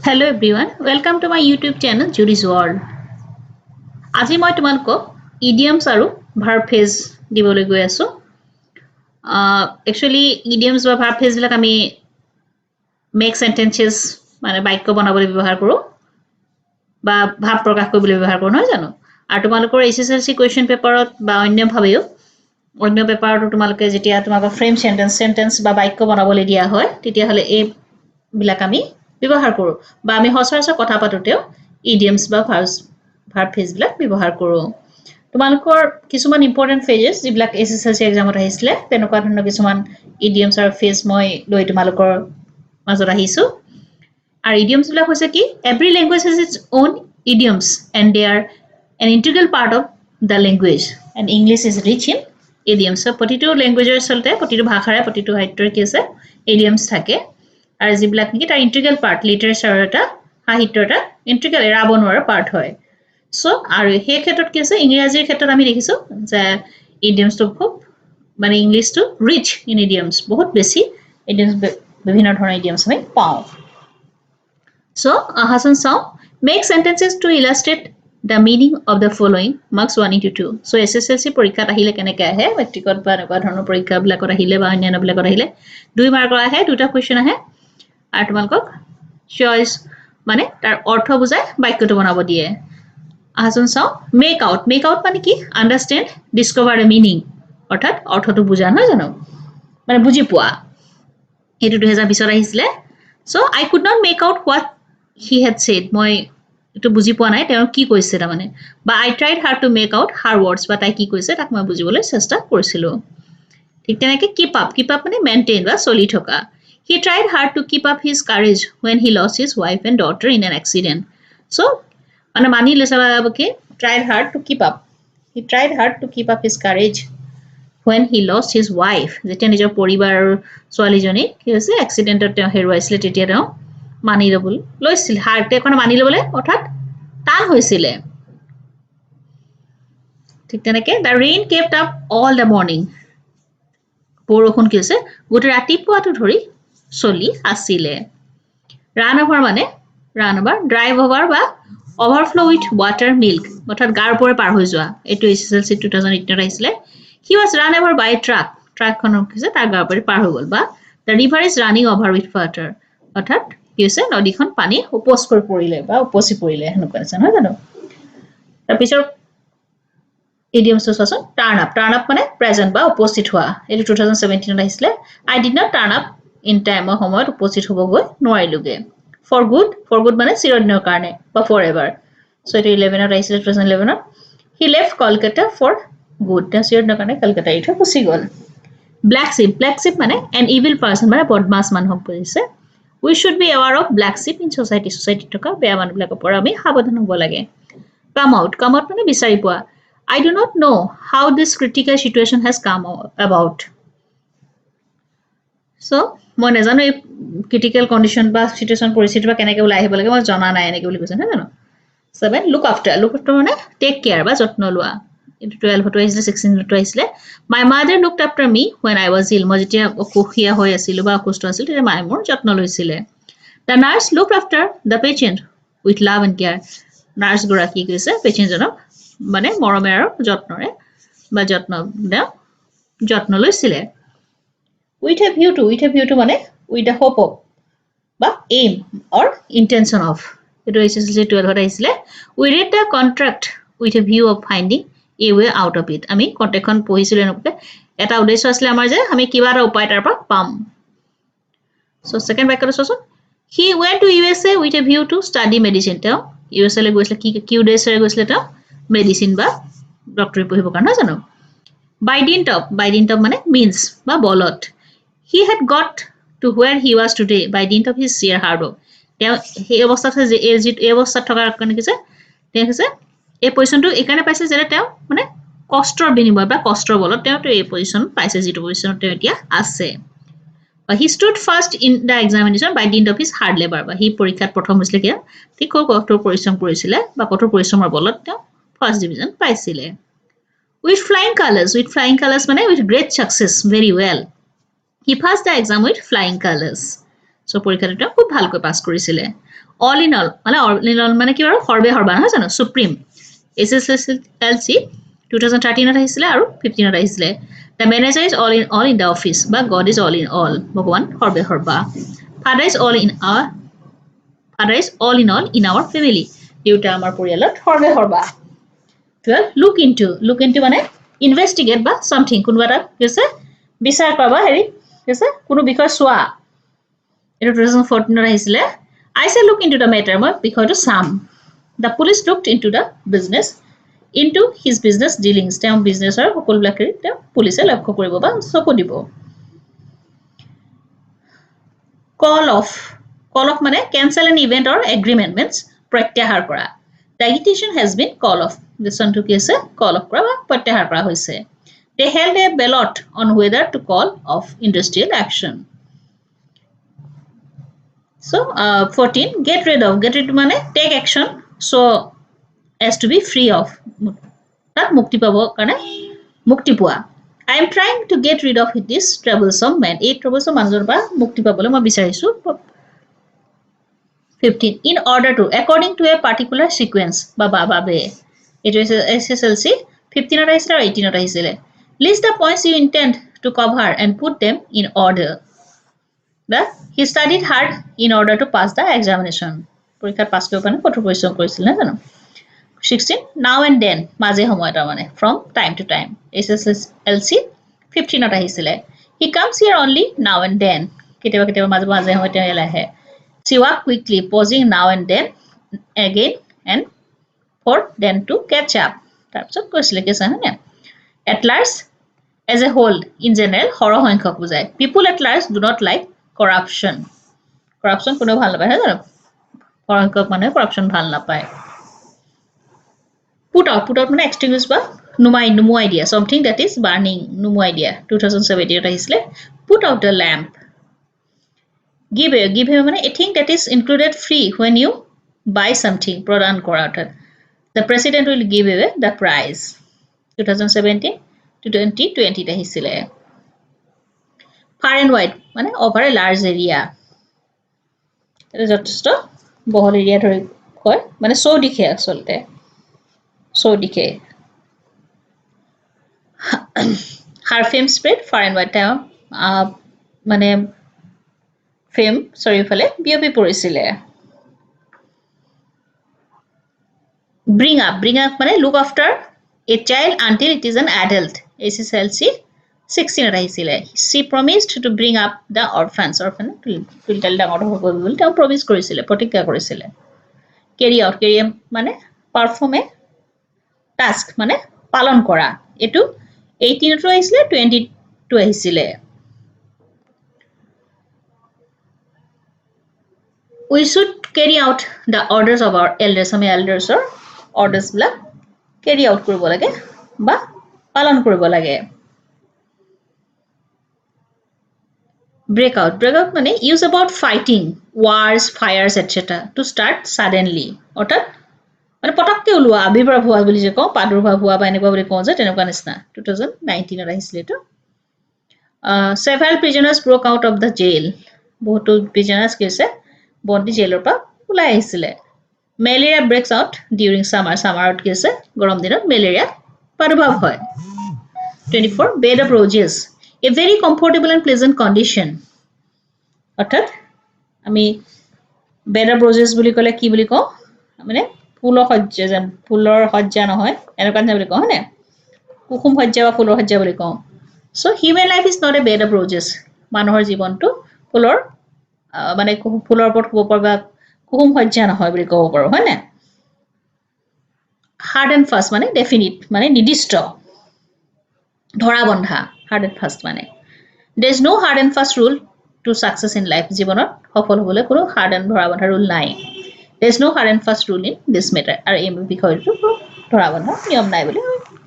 Hello everyone, welcome to my YouTube channel Judy's World. আজি মই তোমালোকক idioms আৰু verb phrase দিবলৈ গৈ আছো। Actually idioms বা verb phrase বিলাক আমি make sentences মানে বাক্য বনাবলৈ ব্যৱহাৰ কৰো বা ভাৱ প্ৰকাশ কৰিবলৈ ব্যৱহাৰ কৰো নহয় জানো? আৰু তোমালোকৰ SSLC question paperত বা অন্য পেপাৰটো তোমালোকে যেতিয়া তোমালোকৰ frame sentence বা বাক্য বনাবলৈ দিয়া হয় তেতিয়া হলে এই বিলাক আমি ব্যৱহাৰ কৰো বা আমি সচৰাচৰ কথা পাতোতেও idioms বা verb phrase বিলাক ব্যৱহাৰ কৰো তোমালোকৰ কিছুমান ইম্পৰ্টেন্ট ফ্ৰেজেছ যিবিলাক SSLC এক্সামত আহিছিলে তেনেকুৱা ধৰণৰ কিছুমান idioms আৰু phrase মই লৈ তোমালোকৰ মাজত আহিছো আৰু idioms বিলাক হৈছে কি every language has its own idioms and they are an integral part of the language and English is rich in idioms so প্ৰতিটো ল্যাঙ্গুৱেজৰ চলতে প্ৰতিটো ভাষাৰে প্ৰতিটো সাহিত্যৰ কি আছে idioms থাকে আৰু যিবিলাক নেকি তাৰ ইন্টিগ্ৰেল পাৰ্ট লিটাৰেচাৰ এটা সাহিত্যৰ এটা ইন্টিগ্ৰেল এৰাব নোৱাৰা পাৰ্ট হয় সো আৰু সেই ক্ষেত্ৰত কি আছে ইংৰাজীৰ ক্ষেত্ৰত আমি দেখিছো যে idioms তো খুব মানে ইংলিশ তো ৰিচ ইন idioms বহুত বেছি idioms বিভিন্ন ধৰণৰ idioms আমি পাওঁ সো আহাচন চাও make sentences to illustrate the meaning of the following marks 1 into 2 so SSLC পৰীক্ষাত আহিলে কেনেকৈ আহে মেট্ৰিকত বা এনেকুৱা ধৰণৰ পৰীক্ষাবিলাকত আহিলে বা অন্যান্য বিলাকত আহিলে 2 মাৰ্কৰ আহে দুটা কোৱেশ্চন আহে আৰু তোমালোকক চয়েস মানে তাৰ অৰ্থ বুজাই বাক্যটো বনাব দিয়ে আহাচন চাও মেক আউট মানে কি আন্ডাৰস্ট্যান্ড ডিসকভাৰ দ্য মিনিং অৰ্থাৎ অৰ্থটো বুজা নহয় জানো মানে বুজি পোৱা এটো 2020 ত আহিছিলে so I could not make out what he had said মই এটো বুজি পোৱা নাই তেওঁ কি কৈছে তাৰ মানে বা I tried hard to make out her words বা তাই কি কৈছে তাক মই বুজিবলৈ চেষ্টা কৰিছিলো ঠিক তেনেকৈ কিপ আপ মানে মেইনটেইন বা চলি থকা He tried hard to keep up his courage when he lost his wife and daughter in an accident. So, মানে মানি লৈছে বাবুকে tried hard to keep up. He tried hard to keep up his courage when he lost his wife. যেতিয়া নিজৰ পৰিবাৰৰ ছোৱালীজনী কি হৈছে এক্সিডেন্টত তেওঁ হেৰুৱাইছিলে তেতিয়া তেওঁ মানি ল'বলৈ লৈছিল হাৰ্টে এখন মানি ল'বলৈ অৰ্থাৎ টান হৈছিলে ঠিক তেনেকৈ the rain kept up all the morning. বৰষুণ কি হৈছে গোটেই ৰাতিপুৱাটো ধৰি চলি আছিলে ৰান ওভাৰ মানে ৰান ওভাৰ ড্ৰাইভ ওভাৰ বা ওভাৰফ্লো উইথ ওয়াটাৰ মিল্ক অৰ্থাৎ গাৰ ওপৰে পাৰ হৈ যোৱা এটো SSLC 2018 আহিছিলে হি ওয়াজ ৰান ওভাৰ বাই ট্ৰাকখনৰ কিছে তাৰ গাৰ ওপৰে পাৰ হৈ গল বা the river is running over with water অৰ্থাৎ কি হৈছে নদীখন পানী উপচ কৰি পৰিলে বা উপচি পৰিলে হেনেকুৱা আছে নহয় জানো তাৰ পিছৰ idioms to sason turn up মানে present বা উপস্থিত হোৱা এটো 2017 ত আহিছিলে I did not turn up in time সময়ত উপস্থিত হ'ব গৈ নোৱাৰিলুগে for good মানে চিৰদিনৰ কাৰণে বা forever so এটো 11 ত আহিছিলে 2011 ত he left Kolkata for good তা চিৰদিনৰ কাৰণে কলকাতা এৰি থৈ গুচি গ'ল black sheep মানে an evil person মানে বদমাছ মানুহক বুজিছে we should be aware of black sheep in society থকা বেয়া মানুহবিলাকৰ পৰা আমি সাৱধান হ'ব লাগে come out মানে বিচাৰি পোৱা I do not know how this critical situation has come about. So, মই নাজানো এই ক্রিটিক্যাল কন্ডিশন বা সিচুয়েশন পৰিস্থিতি বা কেনেকৈ ওলাই আহিব লাগে মই জনা নাই এনেকৈ বুলি কৈছে নহয় জানো 7 look after মানে টেক কেয়াৰ বা যত্ন লোৱা এটো 12 টো আহিছিলে 16 টো আহিছিলে my mother looked after me when I was ill মই যেতিয়া অসুখীয়া হৈ আছিল বা অসুস্থ আছিল তেতিয়া মায়ে মোৰ যত্ন লৈছিলে the nurse looked after the patient with love and care nurse গৰাকী কৈছে পেচেণ্টজনক মানে মৰমেৰ যত্নৰে বা যত্ন লৈছিলে with a view to মানে with a hope of বা aim or intention of এটো SSLC 12 ত আহিছিলে we read the contract with a view of finding a way out of it আমি কন্ট্ৰাক্টখন পঢ়িছিলো এনেকৈ এটা উদ্দেশ্য আছিল আমাৰ যে আমি কিবা এটা উপায় তাৰ পৰা পাম so second বাক্যটো চোৱাচোন he went to USA with a view to study medicine তেওঁ USA লৈ গৈছিল কি উদ্দেশ্যৰে গৈছিল তেওঁ মেডিসিন বা ডক্টৰী পঢ়িব কাৰণে জানো by dint of মানে means বা বলত he had got to where he was today by dint of his sheer hard work তেওঁ এই অৱস্থাত যে এই অৱস্থাত থকাৰ কাৰণে কিছে তেওঁ কিছে এই পজিশনটো একাৰণে পাইছে যে তেওঁ মানে কষ্টৰ বিনিময় বা কষ্টৰ বলত তেওঁ এই পজিশন পাইছে যেটো পজিশনত তেওঁ এতিয়া আছে he stood first in the examination by dint of his hard labor বা হি পৰীক্ষাত প্ৰথম হৈছিল কি ঠিক কঠোৰ পৰিশ্ৰম কৰিছিল বা কঠোৰ পৰিশ্ৰমৰ বলত তেওঁ ফাৰ্স্ট ডিভিজন পাইছিলে with flying colors মানে with great success very well he passed the exam with flying colors so পৰীক্ষাটো খুব ভালকৈ পাছ কৰিছিলে all in all মানে কি বাৰু সৰ্বে সৰ্বা নহয় জানো সুপ্ৰিম SSLC 2013 ত আহিছিলে আৰু 15 ত আহিছিলে the manager is all in the office বা God is all in all ভগৱান সৰ্বে সৰ্বা father is all in our family দেউতা আমাৰ পৰিয়ালত সৰ্বে সৰ্বা 12 look into মানে investigate বা something কোনোবা এটা কৈছে বিচাৰ কৰা বা হেৰি কৈছে কোনো বিষয় চোৱা এটা 2014 ত আহিছিলে I say look into the matter মই বিষয়টো চাম the police looked into his business dealings তেওঁ বিজনেছৰ সকলোবিলাক তেওঁ পুলিচে লক্ষ্য কৰিব বা চকু দিব call off মানে cancel an event or agreement means প্ৰত্যাহাৰ কৰা the agitation has been call off লেচনটো কি আছে call off কৰা বা প্ৰত্যাহাৰ কৰা হৈছে they held a ballot on whether to call off industrial action so 14 get rid of মানে take action so as to be free of তাত মুক্তি পাব কাৰণে মুক্তি পোৱা I am trying to get rid of this troublesome man এই troublesome মানুহৰ পৰা মুক্তি পাবলৈ মই বিচাৰিছো 15 in order to according to a particular sequence বাবে it is SSLC 15 ত আহিছিল আৰু 18 ত আহিছিল list the points you intend to cover and put them in order he studied hard in order to pass the examination পৰীক্ষাত পাছ কৰিব কাৰণে কঠোৰ পৰিশ্ৰম কৰিছিল না জানো 16 now and then মাজে সময় এটা মানে from time to time SSLC 15 ত আহিছিল he comes here only now and then কেতিয়াবা মাজে সময় তেওঁ আহে she walk quickly pausing now and then again and for them to catch up তাৰপিছত কৈছিলে কি জানে at large as a whole in general সৰহ সংখ্যক বুজায় people at large do not like corruption কোনো ভাল নাপায় জানো সৰহ সংখ্যক মানুহে corruption ভাল নাপায় put out মানে extinguish বা নুমু idea something that is burning নুমু idea 2017 ত আহিছিলে put out the lamp give মানে a thing that is included free when you buy something প্ৰদান কৰা অৰ্থাৎ the president will give away the prize 2017 to 2020 ত আহিছিলে far and wide মানে over a large area এটা যথেষ্ট বহল এৰিয়া ধৰি হয় মানে চৌদিশে আচলতে চৌদিশে her fame spread far and wide তেওঁ মানে fame চাৰিওফালে বিয়পি পৰিছিলে bring up মানে look after a child until it is an adult SSLC 16 ত আহিছিলে she promised to bring up the orphans তুলতাল ডাঙৰ হ'ব বুলি তেওঁ প্ৰমিস কৰিছিলে প্ৰতিজ্ঞা কৰিছিলে carry out মানে perform a task মানে পালন কৰা এটো 18 ত আহিছিলে 20 ত আহিছিলে we should carry out the orders of our elders আমি eldersৰ orders বিলাক carry out কৰিব লাগে বা পালন কৰিব লাগে break out মানে use about fighting wars fires etc to start suddenly অৰ্থাৎ মানে পটককে ওলোৱা আবিৰ্ভাৱ হোৱা বুলি যে কওঁ পাদুৰ্ভাৱ হোৱা বা এনেকুৱা বুলি কওঁ যে তেনেকুৱা নিচিনা 2019 ত আহিছিলে তো several prisoners broke out of the jail বহুতো prisoners কৈছে বন্দী জেলৰ পৰা ওলাই আহিছিলে malaria breaks out during summer কৈছে গৰম দিনত malaria প্ৰাদুৰ্ভাৱ হয় 24 bed of roses a very comfortable and pleasant condition অৰ্থাৎ আমি bed of roses বুলি ক'লে কি বুলি কওঁ মানে ফুলৰ সজ্জা নহয় এনেকুৱা যেন বুলি কওঁ হয়নে কুসুম সজ্জা বা ফুলৰ সজ্জা বুলি কওঁ so human life is not a bed of roses মানুহৰ জীৱনটো ফুলৰ মানে ফুলৰ ওপৰত শুব পৰা কুসুম সজ্জা নহয় বুলি ক'ব পাৰো হয়নে hard and fast মানে definite মানে নিৰ্দিষ্ট ধৰা বন্ধা hard and fast মানে there is no hard and fast rule to success in life জীৱনত সফল হ'বলৈ কোনো hard and ধৰা বন্ধা rule নাই there is no hard and fast rule in this matter আৰু এই বিষয়টো ধৰা বন্ধা নিয়ম নাই বুলি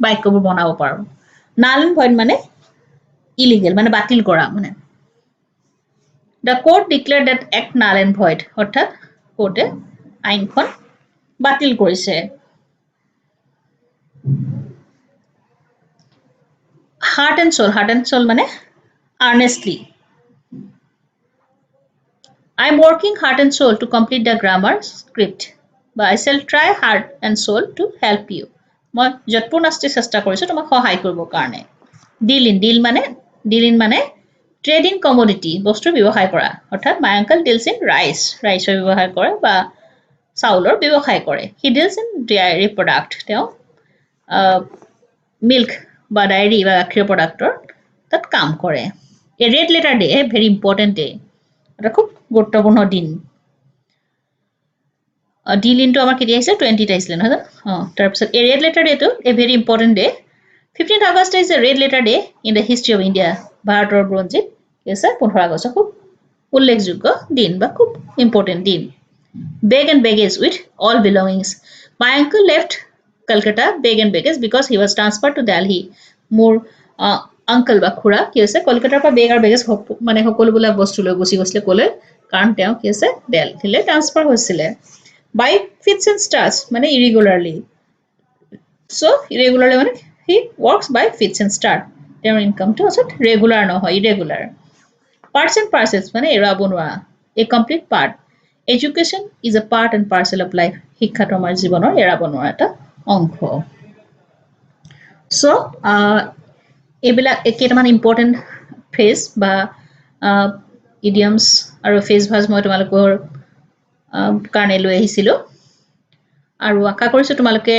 বাক্যবোৰ বনাব পাৰো null and void মানে illegal মানে বাতিল কৰা মানে the court declared that act null and void অৰ্থাৎ কোৰ্টে আইনখন বাতিল কৰিছে heart and soul মানে earnestly I am working heart and soul to complete the grammar script. But I shall try heart and soul to help you. মই যৎপূৰ্ণাস্তি চেষ্টা কৰিছোঁ তোমাক সহায় কৰিবৰ কাৰণে ডিল ইন মানে ট্ৰেড ইন কমোডিটি বস্তুৰ ব্যৱসায় কৰা অৰ্থাৎ মাই আংকল ডিলছ ইন ৰাইচৰ ব্যৱসায় কৰে বা চাউলৰ ব্যৱসায় কৰে হি ডিলছ ইন ডেয়াৰী প্ৰডাক্ট তেওঁ মিল্ক বা ডায়েৰী বা গাখীৰ প্ৰডাক্টৰ তাত কাম কৰে এ ৰেড লেটাৰ ডে এ ভেৰি ইম্পৰ্টেণ্ট ডে এটা খুব গুৰুত্বপূৰ্ণ দিন ডিল ইনটো আমাৰ কেতিয়া আহিছে 20 আহিছিলে নহয় তাৰপিছত এ ৰেড লেটাৰ ডেটো a very important day 15th August is a red letter day in the history of India. ভাৰতৰ বুৰঞ্জীত কি আছে 15 আগষ্ট খুব উল্লেখযোগ্য দিন বা খুব ইম্পৰ্টেণ্ট দিন bag and baggage with all belongings. My uncle left Calcutta bag and baggage because he was transferred to Delhi. মোৰ আংকল বা খুৰা কি হৈছে কলকাতাৰ পৰা বেগ আৰু বেগেজ মানে সকলোবিলাক বস্তু লৈ গুচি গৈছিলে ক'লে কাৰণ তেওঁ কি আছে দিল্লীলৈ ট্ৰান্সফাৰ হৈছিলে by fits and starts মানে irregularly so irregularly মানে he works by fits and start their income to also regular নহয় irregular parts and parcels মানে এৰা বনোৱা a complete part education is a part and parcel of life শিক্ষাটো আমাৰ জীৱনৰ এৰা বনোৱা এটা অংশ so এইবিলাক কেইটামান ইম্পৰ্টেণ্ট ফ্ৰেজ বা ইডিয়মছ আৰু ফ্ৰেজ ভাজ মই তোমালোকৰ কাৰণে লৈ আহিছিলোঁ আৰু আশা কৰিছোঁ তোমালোকে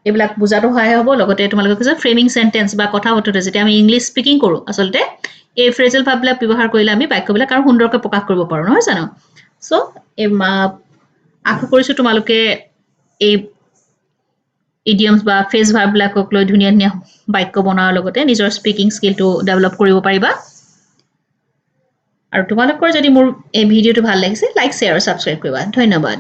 এইবিলাক বুজাটো সহায় হ'ব লগতে তোমালোকে কৈছে ফ্ৰেমিং সেন্টেন্স বা কথা বতৰা যেতিয়া আমি ইংলিছ স্পিকিং কৰোঁ আসলতে এই ফ্ৰেজেল ভাববিলাক ব্যৱহাৰ কৰিলে আমি বাক্যবিলাক আৰু সুন্দৰকৈ প্ৰকাশ কৰিব পাৰোঁ নহয় জানো সো আশা কৰিছোঁ তোমালোকে এই ইডিয়মছ বা ফ্ৰেজ ভাববিলাকক লৈ ধুনীয়া ধুনীয়া বাক্য বনোৱাৰ লগতে নিজৰ স্পিকিং স্কিলটো ডেভেলপ কৰিব পাৰিবা আৰু তোমালোকৰ যদি মোৰ এই ভিডিঅ'টো ভাল লাগিছে লাইক শ্বেয়াৰ আৰু সাবস্ক্ৰাইব কৰিবা ধন্যবাদ